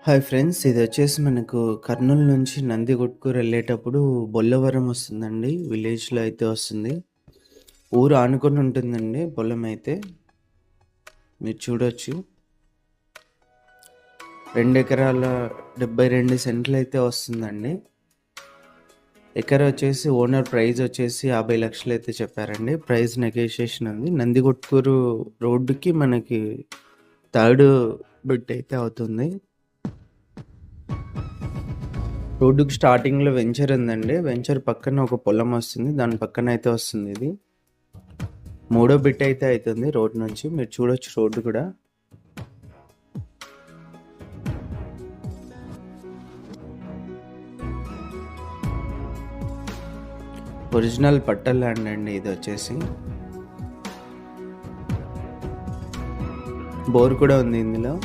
Hi friends. ఇదొచ్చేసి మనకు కర్నూలు నుంచి నందికొట్కూరు వెళ్ళేటప్పుడు బొల్లవరం వస్తుందండి. విలేజ్‌లో అయితే వస్తుంది. ఊరు ఆనుకొని ఉంటుందండి పొలమైతే. మీరు చూడొచ్చు. 2 ఎకరాల 72 సెంట్లయితే వస్తుందండి. ఎకరా వచ్చేసి ఓనర్ ప్రైస్ వచ్చేసి 50,00,000 అయితే చెప్పారండి. ప్రైస్ నెగోషియేషన్ ఉంది. నందికొట్కూరు రోడ్డుకి మనకి థర్డ్ బిట్ అయితే అవుతుంది. రోడ్డుకి స్టార్టింగ్‌లో వెంచర్ ఉందండి. వెంచర్ పక్కన ఒక పొలం వస్తుంది. దాని పక్కన అయితే వస్తుంది ఇది. మూడో బిట్ అయితే అయితుంది రోడ్ నుంచి. మీరు చూడొచ్చు రోడ్డు కూడా. ఒరిజినల్ పట్టా ల్యాండ్ అండి ఇది వచ్చేసి. బోర్ కూడా ఉంది ఇందులో.